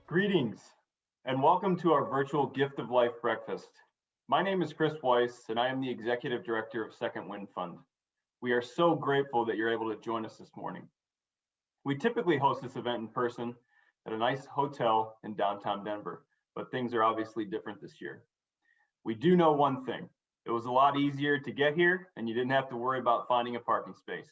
Greetings and welcome to our virtual Gift of Life breakfast. My name is Chris Weiss and I am the Executive Director of Second Wind Fund. We are so grateful that you're able to join us this morning. We typically host this event in person at a nice hotel in downtown Denver, but things are obviously different this year. We do know one thing: it was a lot easier to get here and you didn't have to worry about finding a parking space.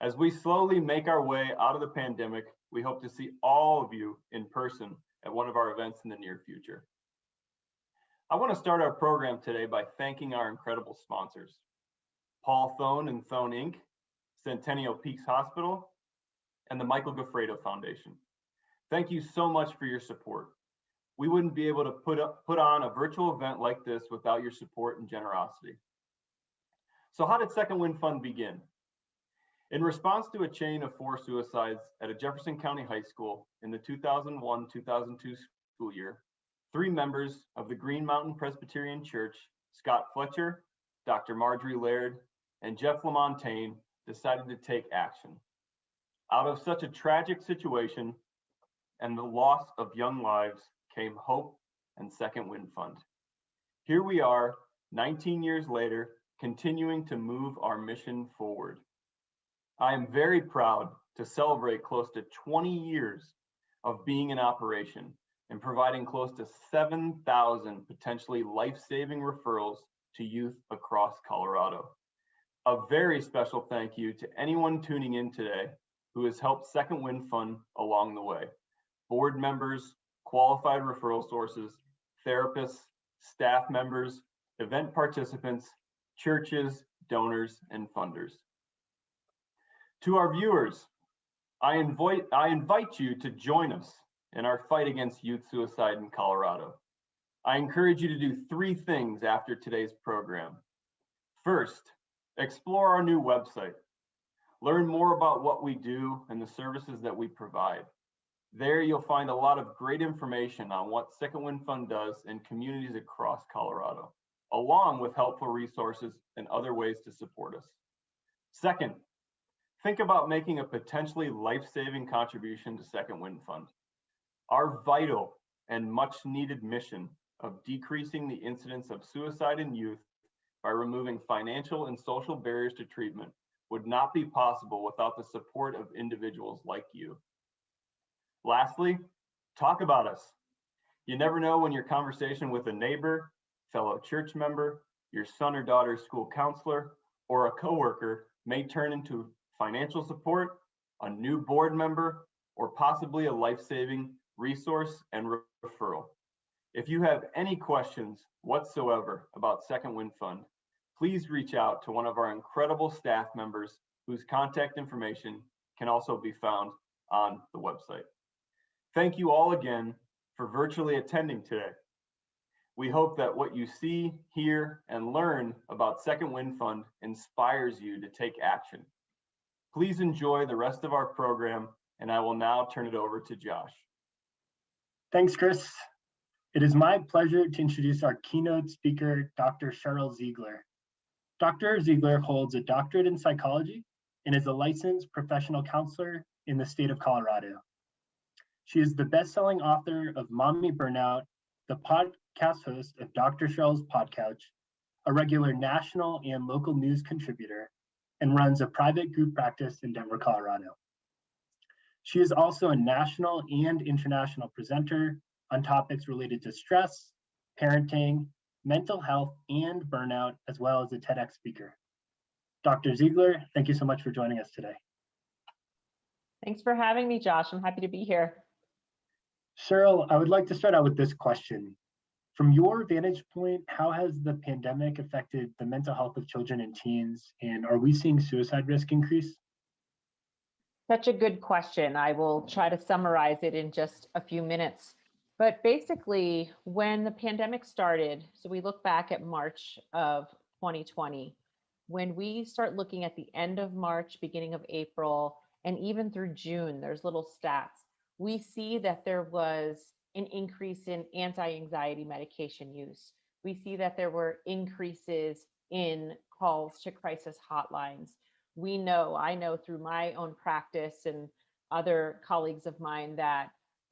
As we slowly make our way out of the pandemic, we hope to see all of you in person at one of our events in the near future. I want to start our program today by thanking our incredible sponsors: Paul Thone and Thone Inc., Centennial Peaks Hospital, and the Michael Goffredo Foundation. Thank you so much for your support. We wouldn't be able to put on a virtual event like this without your support and generosity. So how did Second Wind Fund begin? In response to a chain of 4 suicides at a Jefferson County high school in the 2001-2002 school year, 3 members of the Green Mountain Presbyterian Church, Scott Fletcher, Dr. Marjorie Laird, and Jeff LaMontagne, decided to take action. Out of such a tragic situation and the loss of young lives came hope and Second Wind Fund. Here we are, 19 years later, continuing to move our mission forward. I am very proud to celebrate close to 20 years of being in operation and providing close to 7,000 potentially life-saving referrals to youth across Colorado. A very special thank you to anyone tuning in today who has helped Second Wind Fund along the way: board members, qualified referral sources, therapists, staff members, event participants, churches, donors, and funders. To our viewers, I invite you to join us in our fight against youth suicide in Colorado. I encourage you to do 3 things after today's program. First, explore our new website. Learn more about what we do and the services that we provide. There you'll find a lot of great information on what Second Wind Fund does in communities across Colorado, along with helpful resources and other ways to support us. Second, think about making a potentially life-saving contribution to Second Wind Fund. Our vital and much-needed mission of decreasing the incidence of suicide in youth by removing financial and social barriers to treatment would not be possible without the support of individuals like you. Lastly, talk about us. You never know when your conversation with a neighbor, fellow church member, your son or daughter's school counselor, or a coworker may turn into financial support, a new board member, or possibly a life-saving resource and referral. If you have any questions whatsoever about Second Wind Fund, please reach out to one of our incredible staff members whose contact information can also be found on the website. Thank you all again for virtually attending today. We hope that what you see, hear, and learn about Second Wind Fund inspires you to take action. Please enjoy the rest of our program, and I will now turn it over to Josh. Thanks, Chris. It is my pleasure to introduce our keynote speaker, Dr. Cheryl Ziegler. Dr. Ziegler holds a doctorate in psychology and is a licensed professional counselor in the state of Colorado. She is the best-selling author of Mommy Burnout, the podcast host of Dr. Cheryl's Podcouch, a regular national and local news contributor, and runs a private group practice in Denver, Colorado. She is also a national and international presenter on topics related to stress, parenting, mental health, and burnout, as well as a TEDx speaker. Dr. Ziegler, thank you so much for joining us today. Thanks for having me, Josh. I'm happy to be here. Cheryl, I would like to start out with this question. From your vantage point, how has the pandemic affected the mental health of children and teens, and are we seeing suicide risk increase? Such a good question. I will try to summarize it in just a few minutes. But basically, when the pandemic started, so we look back at March of 2020, when we start looking at the end of March, beginning of April, and even through June, there's little stats. We see that there was an increase in anti-anxiety medication use. We see that there were increases in calls to crisis hotlines. I know through my own practice and other colleagues of mine that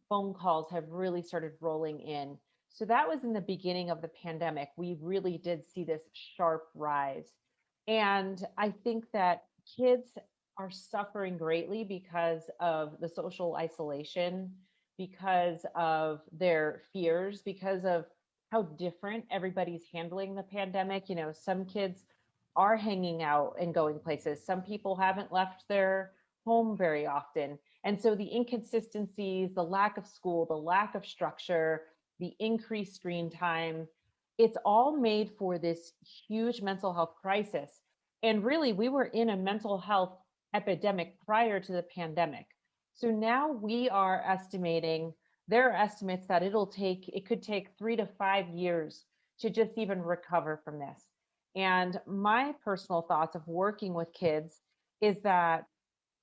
phone calls have really started rolling in. So that was in the beginning of the pandemic. We really did see this sharp rise. And I think that kids are suffering greatly because of the social isolation, because of their fears, because of how different everybody's handling the pandemic. You know, some kids are hanging out and going places. Some people haven't left their home very often. And so the inconsistencies, the lack of school, the lack of structure, the increased screen time, it's all made for this huge mental health crisis. And really, we were in a mental health epidemic prior to the pandemic. So now we are estimating, there are estimates that it could take 3 to 5 years to just even recover from this. And my personal thoughts of working with kids is that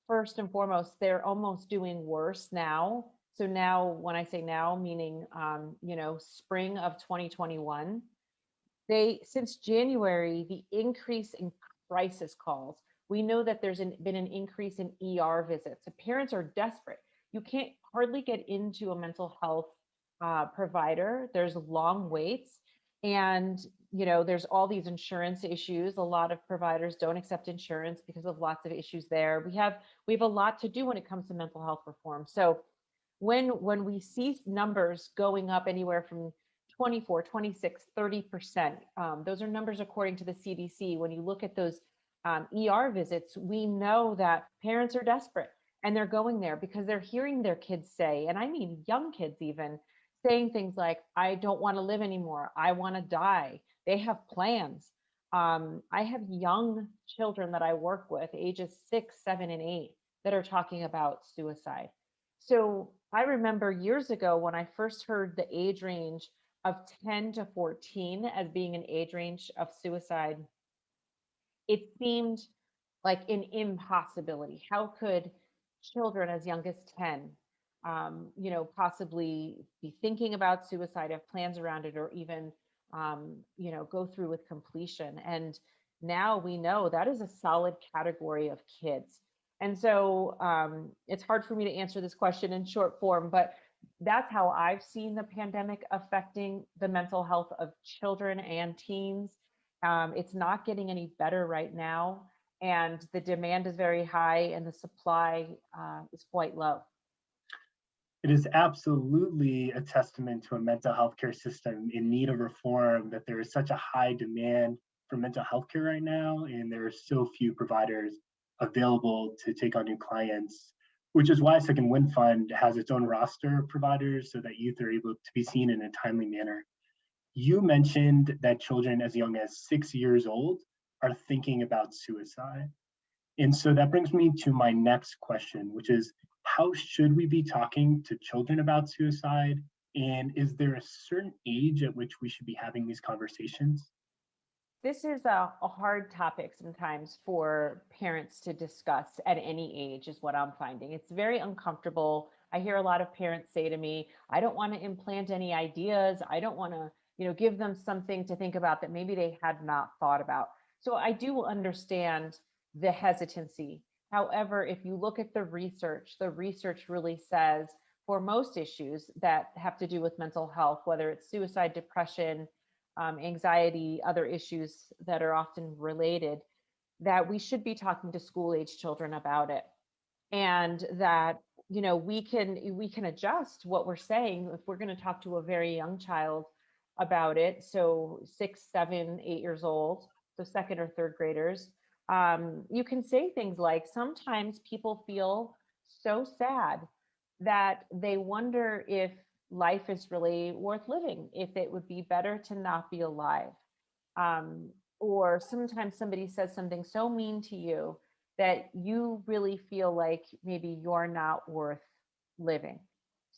first and foremost, they're almost doing worse now. So now, when I say now, meaning spring of 2021, since January, the increase in crisis calls, we know that been an increase in ER visits. So parents are desperate. You can't hardly get into a mental health provider. There's long waits, and there's all these insurance issues. A lot of providers don't accept insurance because of lots of issues there. We have a lot to do when it comes to mental health reform. So when we see numbers going up anywhere from 24, 26, 30%, those are numbers according to the CDC. When you look at those ER visits, we know that parents are desperate and they're going there because they're hearing their kids say, and I mean young kids even, saying things like, I don't want to live anymore. I want to die. They have plans. I have young children that I work with, ages 6, 7, and 8, that are talking about suicide. So I remember years ago when I first heard the age range of 10 to 14 as being an age range of suicide, it seemed like an impossibility. How could children as young as 10, possibly be thinking about suicide, have plans around it, or even, go through with completion? And now we know that is a solid category of kids. And so it's hard for me to answer this question in short form, but that's how I've seen the pandemic affecting the mental health of children and teens. It's not getting any better right now, and the demand is very high and the supply is quite low. It is absolutely a testament to a mental health care system in need of reform that there is such a high demand for mental health care right now, and there are so few providers available to take on new clients, which is why Second Wind Fund has its own roster of providers so that youth are able to be seen in a timely manner. You mentioned that children as young as 6 years old are thinking about suicide. And so that brings me to my next question, which is, how should we be talking to children about suicide? And is there a certain age at which we should be having these conversations? This is a hard topic sometimes for parents to discuss at any age, is what I'm finding. It's very uncomfortable. I hear a lot of parents say to me, I don't want to implant any ideas. I don't want to, give them something to think about that maybe they had not thought about. So I do understand the hesitancy. However, if you look at the research really says for most issues that have to do with mental health, whether it's suicide, depression, anxiety, other issues that are often related, that we should be talking to school age children about it. And that, we can adjust what we're saying if we're going to talk to a very young child about it. So 6, 7, 8 years old, so second or third graders. You can say things like, sometimes people feel so sad that they wonder if life is really worth living, if it would be better to not be alive. Or sometimes somebody says something so mean to you that you really feel like maybe you're not worth living.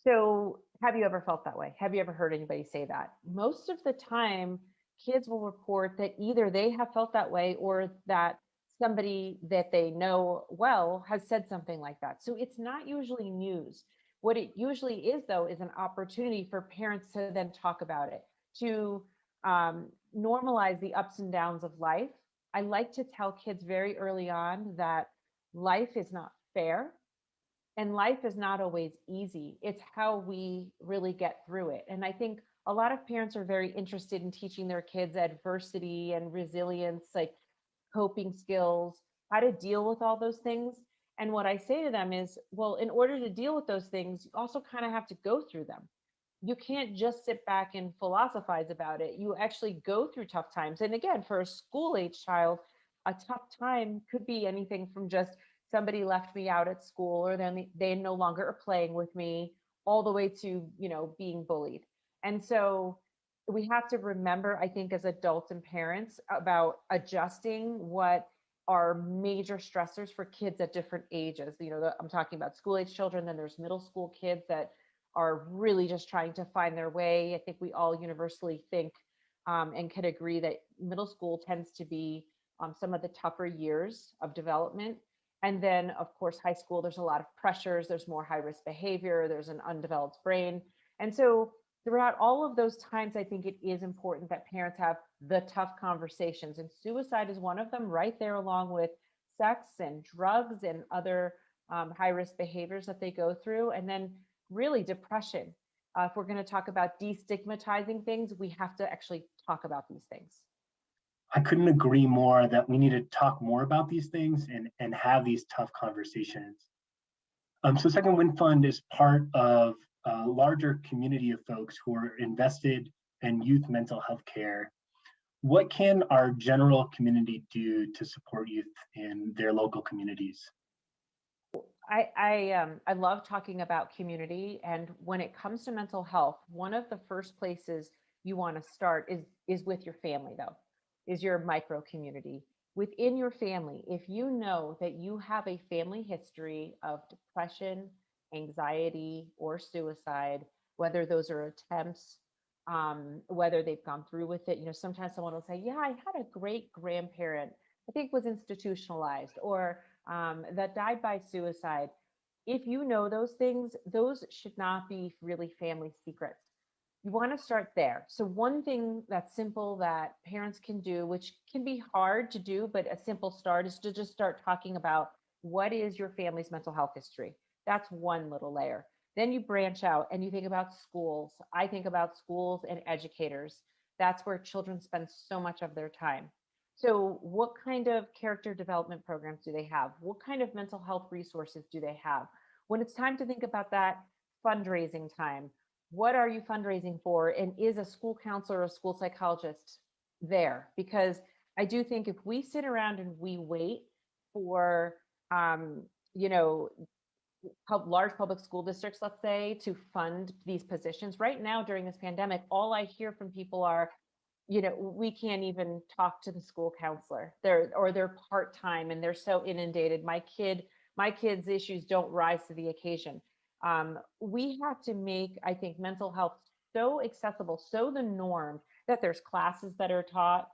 So have you ever felt that way? Have you ever heard anybody say that? Most of the time, kids will report that either they have felt that way or that somebody that they know well has said something like that. So it's not usually news. What it usually is, though, is an opportunity for parents to then talk about it, to normalize the ups and downs of life, I like to tell kids very early on that life is not fair and life is not always easy. It's how we really get through it. And I think a lot of parents are very interested in teaching their kids adversity and resilience, like coping skills, how to deal with all those things. And what I say to them is, well, in order to deal with those things, you also kind of have to go through them. You can't just sit back and philosophize about it. You actually go through tough times. And again, for a school age child, a tough time could be anything from just somebody left me out at school, or then they no longer are playing with me, all the way to, being bullied. And so we have to remember, I think, as adults and parents, about adjusting what are major stressors for kids at different ages. I'm talking about school age children, then there's middle school kids that are really just trying to find their way. I think we all universally think and can agree that middle school tends to be some of the tougher years of development. And then, of course, high school, there's a lot of pressures, there's more high risk behavior, there's an undeveloped brain. And so throughout all of those times, I think it is important that parents have the tough conversations. And suicide is one of them, right there along with sex and drugs and other high risk behaviors that they go through. And then really depression. If we're going to talk about destigmatizing things, we have to actually talk about these things. I couldn't agree more that we need to talk more about these things and have these tough conversations. So Second Wind Fund is part of a larger community of folks who are invested in youth mental health care. What can our general community do to support youth in their local communities? I love talking about community, and when it comes to mental health, one of the first places you want to start is with your family, though, is your micro community. Within your family, if you know that you have a family history of depression, anxiety, or suicide, whether those are attempts, whether they've gone through with it, sometimes someone will say, "Yeah, I had a great grandparent, I think was institutionalized, or that died by suicide." If you know those things, those should not be really family secrets. You want to start there. So one thing that's simple that parents can do, which can be hard to do, but a simple start, is to just start talking about what is your family's mental health history. That's one little layer. Then you branch out and you think about schools. I think about schools and educators. That's where children spend so much of their time. So what kind of character development programs do they have? What kind of mental health resources do they have? When it's time to think about that, fundraising time, what are you fundraising for? And is a school counselor or a school psychologist there? Because I do think if we sit around and we wait for, you know, large public school districts, let's say, to fund these positions right now during this pandemic, all I hear from people are, we can't even talk to the school counselor. They're part-time and they're so inundated. My kids' issues don't rise to the occasion. We have to make, I think, mental health so accessible, so the norm, that there's classes that are taught,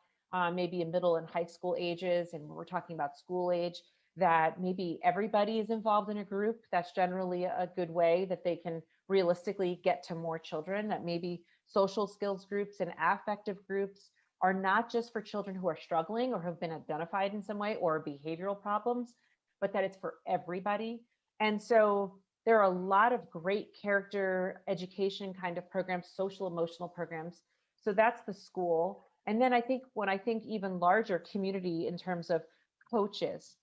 maybe in middle and high school ages, and we're talking about school age, that maybe everybody is involved in a group. That's generally a good way that they can realistically get to more children. That maybe social skills groups and affective groups are not just for children who are struggling or have been identified in some way or behavioral problems, but that it's for everybody. And so there are a lot of great character education kind of programs, social emotional programs. So that's the school. And then I think when I think even larger community in terms of coaches,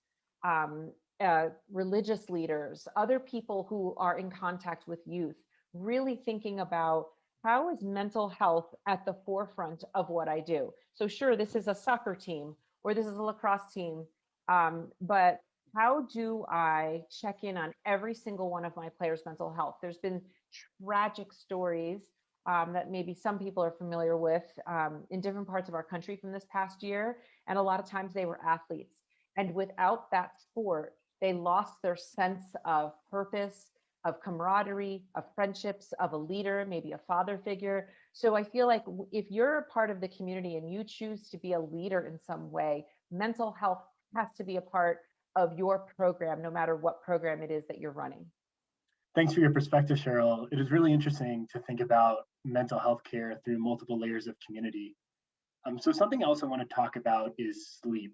religious leaders, other people who are in contact with youth, really thinking about how is mental health at the forefront of what I do. So sure, this is a soccer team or this is a lacrosse team, but how do I check in on every single one of my players' mental health? There's been tragic stories that maybe some people are familiar with in different parts of our country from this past year. And a lot of times they were athletes. And without that sport, they lost their sense of purpose, of camaraderie, of friendships, of a leader, maybe a father figure. So I feel like if you're a part of the community and you choose to be a leader in some way, mental health has to be a part of your program, no matter what program it is that you're running. Thanks for your perspective, Cheryl. It is really interesting to think about mental health care through multiple layers of community. So something else I want to talk about is sleep.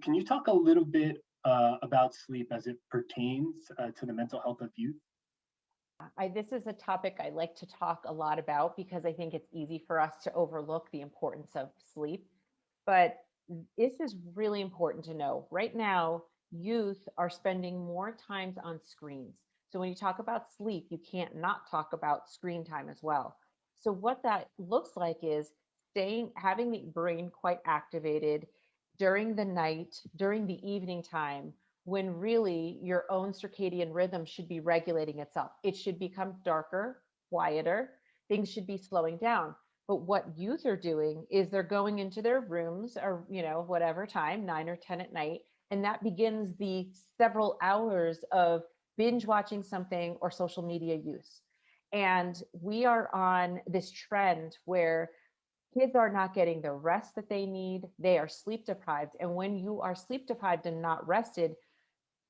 Can you talk a little bit about sleep as it pertains to the mental health of youth? This is a topic I like to talk a lot about because I think it's easy for us to overlook the importance of sleep. But this is really important to know. Right now, youth are spending more times on screens. So when you talk about sleep, you can't not talk about screen time as well. So what that looks like is having the brain quite activated during the night, during the evening time, when really your own circadian rhythm should be regulating itself. It should become darker, quieter, things should be slowing down. But what youth are doing is they're going into their rooms or, whatever time, 9 or 10 at night, and that begins the several hours of binge watching something or social media use. And we are on this trend where kids are not getting the rest that they need. They are sleep deprived. And when you are sleep deprived and not rested,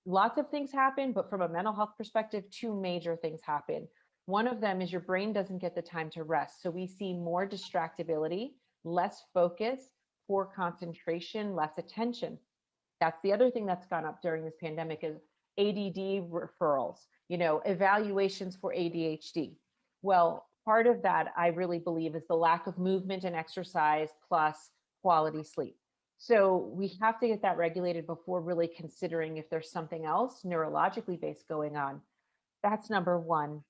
lots of things happen, but from a mental health perspective, two major things happen. One of them is your brain doesn't get the time to rest. So we see more distractibility, less focus, poor concentration, less attention. That's the other thing that's gone up during this pandemic is ADD referrals, evaluations for ADHD. Well, part of that I really believe is the lack of movement and exercise plus quality sleep. So we have to get that regulated before really considering if there's something else neurologically based going on. That's number one.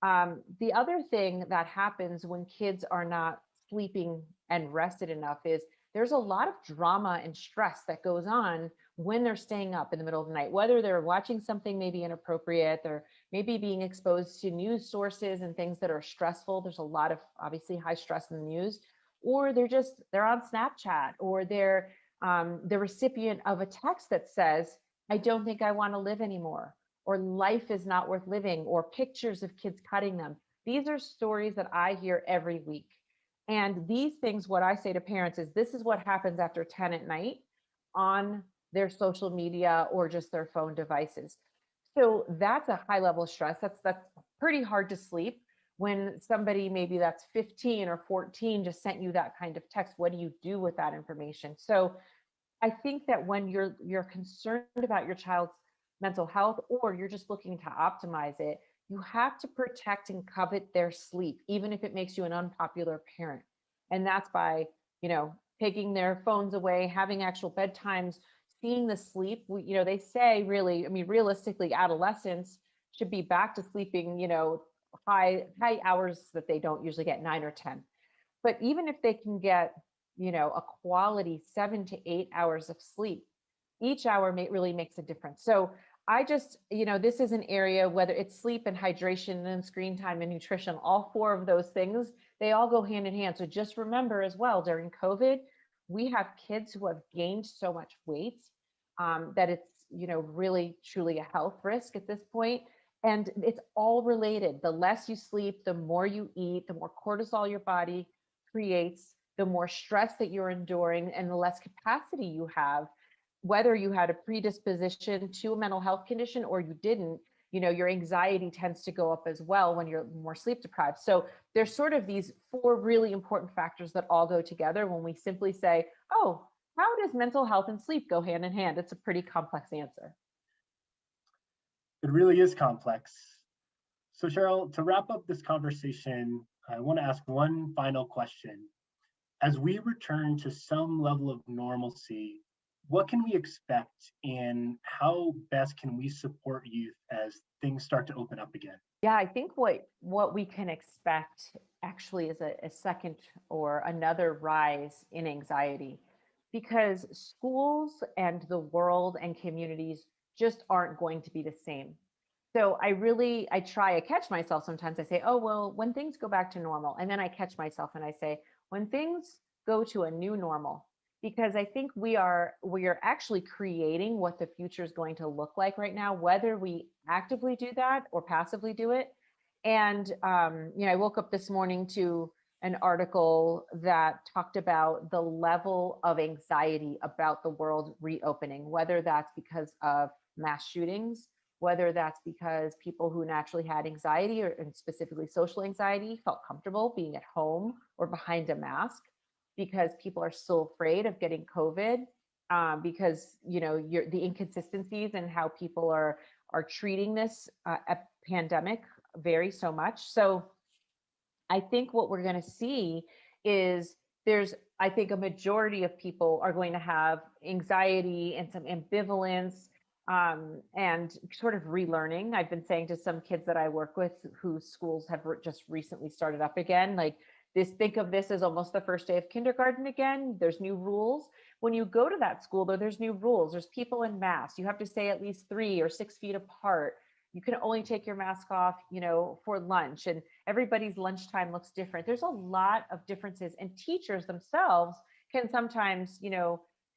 The other thing that happens when kids are not sleeping and rested enough is there's a lot of drama and stress that goes on when they're staying up in the middle of the night, whether they're watching something maybe inappropriate, they're maybe being exposed to news sources and things that are stressful. There's a lot of obviously high stress in the news, or they're on Snapchat, or they're the recipient of a text that says, "I don't think I want to live anymore," or "life is not worth living," or pictures of kids cutting them. These are stories that I hear every week. And these things, what I say to parents is this is what happens after 10 at night on their social media or just their phone devices. So that's a high level of stress. That's pretty hard to sleep when somebody maybe that's 15 or 14 just sent you that kind of text. What do you do with that information? So I think that when you're concerned about your child's mental health or you're just looking to optimize it, you have to protect and covet their sleep, even if it makes you an unpopular parent. And that's by, taking their phones away, having actual bedtimes, seeing the sleep. They say really, I mean, realistically, adolescents should be back to sleeping, high hours that they don't usually get, 9 or 10. But even if they can get, a quality 7 to 8 hours of sleep, each hour really makes a difference. So I just, this is an area, whether it's sleep and hydration and screen time and nutrition, all four of those things, they all go hand in hand. So just remember as well, during COVID, we have kids who have gained so much weight that it's, really truly a health risk at this point. And it's all related. The less you sleep, the more you eat, the more cortisol your body creates, the more stress that you're enduring, and the less capacity you have, whether you had a predisposition to a mental health condition or you didn't, your anxiety tends to go up as well when you're more sleep deprived. So there's sort of these four really important factors that all go together when we simply say, oh, how does mental health and sleep go hand in hand? It's a pretty complex answer. It really is complex. So Cheryl, to wrap up this conversation, I want to ask one final question. As we return to some level of normalcy, what can we expect and how best can we support youth as things start to open up again? Yeah, I think what we can expect actually is a second or another rise in anxiety, because schools and the world and communities just aren't going to be the same. So I catch myself sometimes. I say, oh, well, when things go back to normal. And then I catch myself and I say, when things go to a new normal, because I think we are actually creating what the future is going to look like right now, whether we actively do that or passively do it. And, I woke up this morning to an article that talked about the level of anxiety about the world reopening, whether that's because of mass shootings, whether that's because people who naturally had anxiety and specifically social anxiety felt comfortable being at home or behind a mask because people are still afraid of getting COVID. because the inconsistencies and how people are treating this pandemic vary so much. So I think what we're going to see is I think a majority of people are going to have anxiety and some ambivalence, and sort of relearning. I've been saying to some kids that I work with whose schools have just recently started up again, like think of this as almost the first day of kindergarten again. There's new rules. When you go to that school, though, there's new rules. There's people in masks. You have to stay at least 3 or 6 feet apart. You can only take your mask off, for lunch, and everybody's lunchtime looks different. There's a lot of differences, and teachers themselves can sometimes,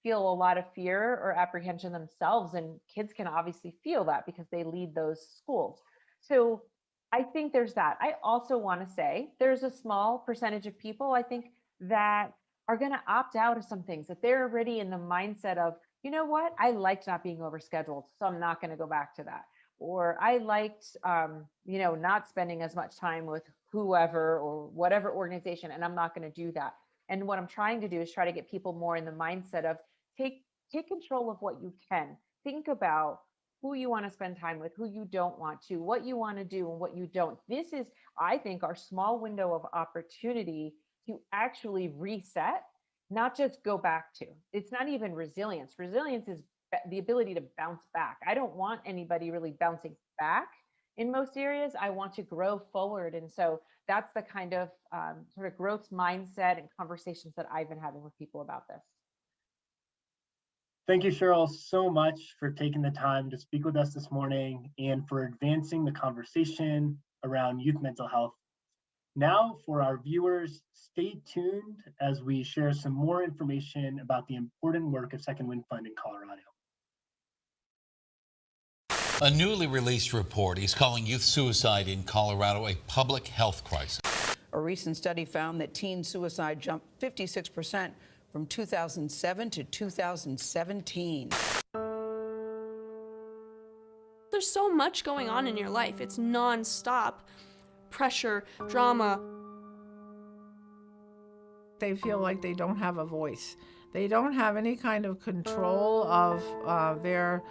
feel a lot of fear or apprehension themselves, and kids can obviously feel that because they lead those schools. So I think there's that. I also want to say there's a small percentage of people, I think, that are going to opt out of some things, that they're already in the mindset of, you know what, I liked not being overscheduled, so I'm not going to go back to that. Or I liked, not spending as much time with whoever or whatever organization, and I'm not going to do that. And what I'm trying to do is try to get people more in the mindset of take control of what you can. Think about who you want to spend time with, who you don't want to, what you want to do and what you don't. This is, I think, our small window of opportunity to actually reset, not just go back to. It's not even resilience. Resilience is the ability to bounce back. I don't want anybody really bouncing back in most areas. I want to grow forward. And so that's the kind of sort of growth mindset and conversations that I've been having with people about this. Thank you, Cheryl, so much for taking the time to speak with us this morning and for advancing the conversation around youth mental health. Now, for our viewers, stay tuned as we share some more information about the important work of Second Wind Fund in Colorado. A newly released report is calling youth suicide in Colorado a public health crisis. A recent study found that teen suicide jumped 56% from 2007 to 2017. There's so much going on in your life. It's nonstop pressure, drama. They feel like they don't have a voice. They don't have any kind of control of their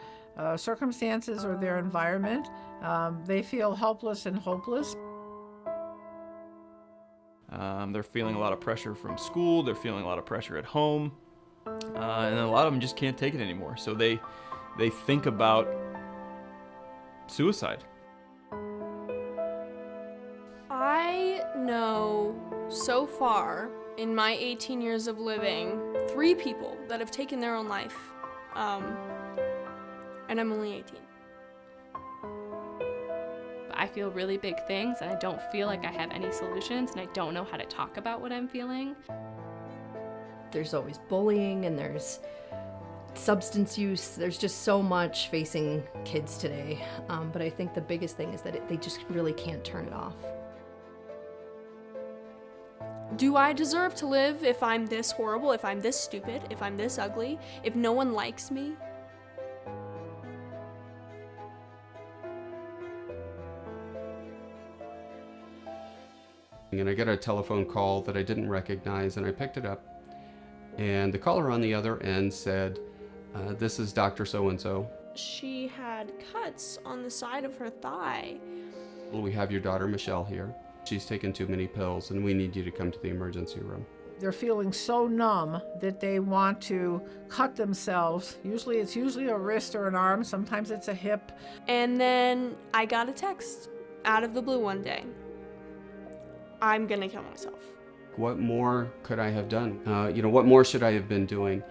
circumstances or their environment. They feel helpless and hopeless. They're feeling a lot of pressure from school, they're feeling a lot of pressure at home, and a lot of them just can't take it anymore. So they think about suicide. I know so far in my 18 years of living, 3 people that have taken their own life, and I'm only 18. I feel really big things and I don't feel like I have any solutions and I don't know how to talk about what I'm feeling. There's always bullying and there's substance use. There's just so much facing kids today. But I think the biggest thing is that they just really can't turn it off. Do I deserve to live if I'm this horrible, if I'm this stupid, if I'm this ugly, if no one likes me? And I got a telephone call that I didn't recognize, and I picked it up. And the caller on the other end said, this is Dr. So-and-so. She had cuts on the side of her thigh. We have your daughter Michelle here. She's taken too many pills, and we need you to come to the emergency room. They're feeling so numb that they want to cut themselves. It's usually a wrist or an arm. Sometimes it's a hip. And then I got a text out of the blue one day. I'm gonna kill myself. What more could I have done? What more should I have been doing?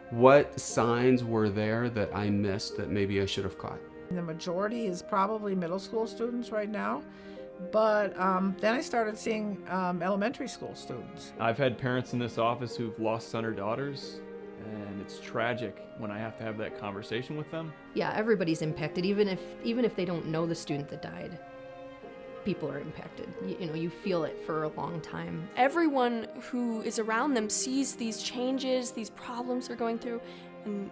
What signs were there that I missed that maybe I should have caught? The majority is probably middle school students right now, but then I started seeing elementary school students. I've had parents in this office who've lost son or daughters, and it's tragic when I have to have that conversation with them. Yeah, everybody's impacted, even if they don't know the student that died. People are impacted. You feel it for a long time. Everyone who is around them sees these changes, these problems they're going through, and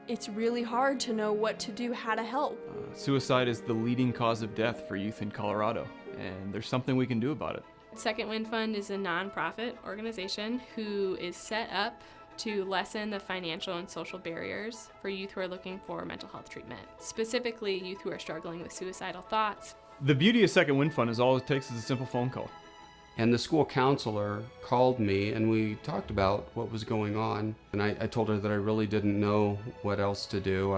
it's really hard to know what to do, how to help. Suicide is the leading cause of death for youth in Colorado, and there's something we can do about it. Second Wind Fund is a nonprofit organization who is set up to lessen the financial and social barriers for youth who are looking for mental health treatment, specifically youth who are struggling with suicidal thoughts. The beauty of Second Wind Fund is all it takes is a simple phone call. And the school counselor called me and we talked about what was going on. And I told her that I really didn't know what else to do.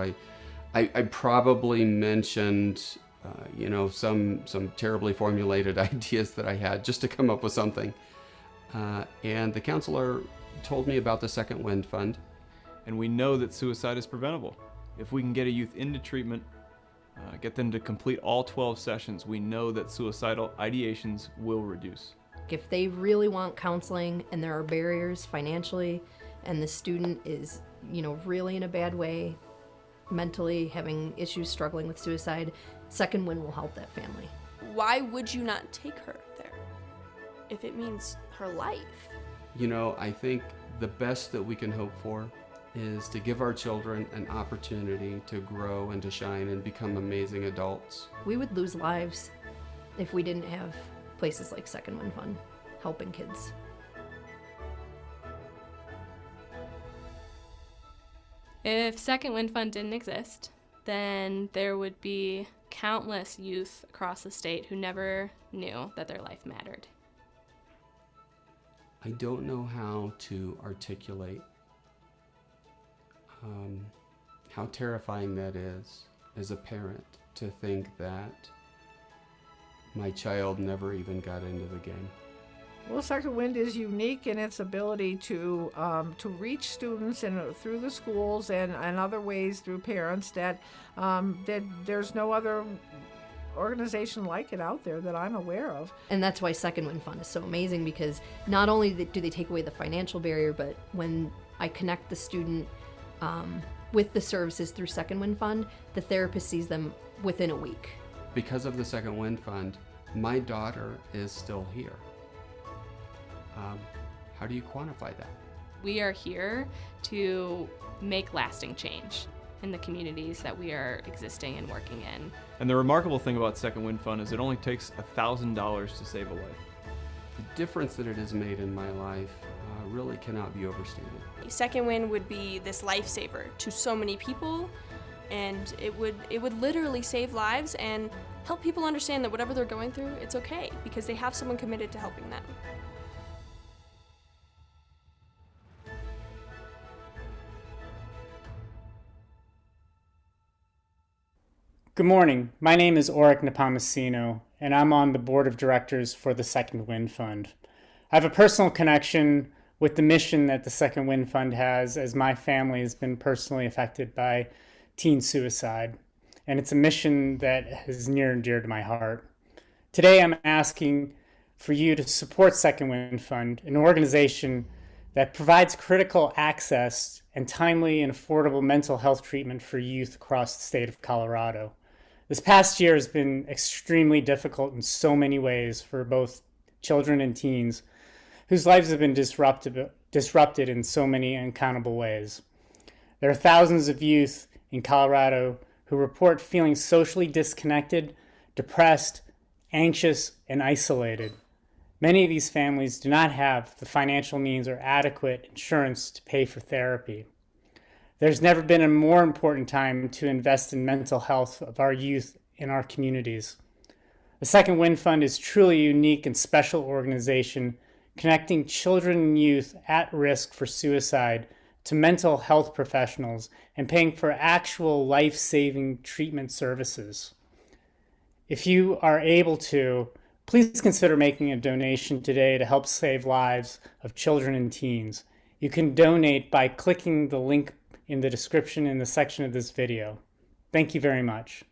I probably mentioned, some terribly formulated ideas that I had just to come up with something. And the counselor told me about the Second Wind Fund. And we know that suicide is preventable. If we can get a youth into treatment, get them to complete all 12 sessions, we know that suicidal ideations will reduce. If they really want counseling and there are barriers financially and the student is, really in a bad way, mentally having issues, struggling with suicide, Second Wind will help that family. Why would you not take her there if it means her life? I think the best that we can hope for is to give our children an opportunity to grow and to shine and become amazing adults. We would lose lives if we didn't have places like Second Wind Fund helping kids. If Second Wind Fund didn't exist, then there would be countless youth across the state who never knew that their life mattered. I don't know how to articulate how terrifying that is as a parent to think that my child never even got into the game. Well, Second Wind is unique in its ability to reach students and through the schools and other ways through parents that there's no other organization like it out there that I'm aware of. And that's why Second Wind Fund is so amazing, because not only do they take away the financial barrier, but when I connect the student with the services through Second Wind Fund, the therapist sees them within a week. Because of the Second Wind Fund, my daughter is still here. How do you quantify that? We are here to make lasting change in the communities that we are existing and working in. And the remarkable thing about Second Wind Fund is it only takes $1,000 to save a life. The difference that it has made in my life really cannot be overstated. Second Wind would be this lifesaver to so many people, and it would literally save lives and help people understand that whatever they're going through, it's okay, because they have someone committed to helping them. Good morning. My name is Oric Nepomuceno, and I'm on the board of directors for the Second Wind Fund. I have a personal connection with the mission that the Second Wind Fund has, as my family has been personally affected by teen suicide, and it's a mission that is near and dear to my heart. Today I'm asking for you to support Second Wind Fund, an organization that provides critical access and timely and affordable mental health treatment for youth across the state of Colorado. This past year has been extremely difficult in so many ways for both children and teens whose lives have been disrupted in so many uncountable ways. There are thousands of youth in Colorado who report feeling socially disconnected, depressed, anxious, and isolated. Many of these families do not have the financial means or adequate insurance to pay for therapy. There's never been a more important time to invest in mental health of our youth in our communities. The Second Wind Fund is truly a unique and special organization connecting children and youth at risk for suicide to mental health professionals and paying for actual life-saving treatment services. If you are able to, please consider making a donation today to help save lives of children and teens. You can donate by clicking the link in the description in the section of this video. Thank you very much.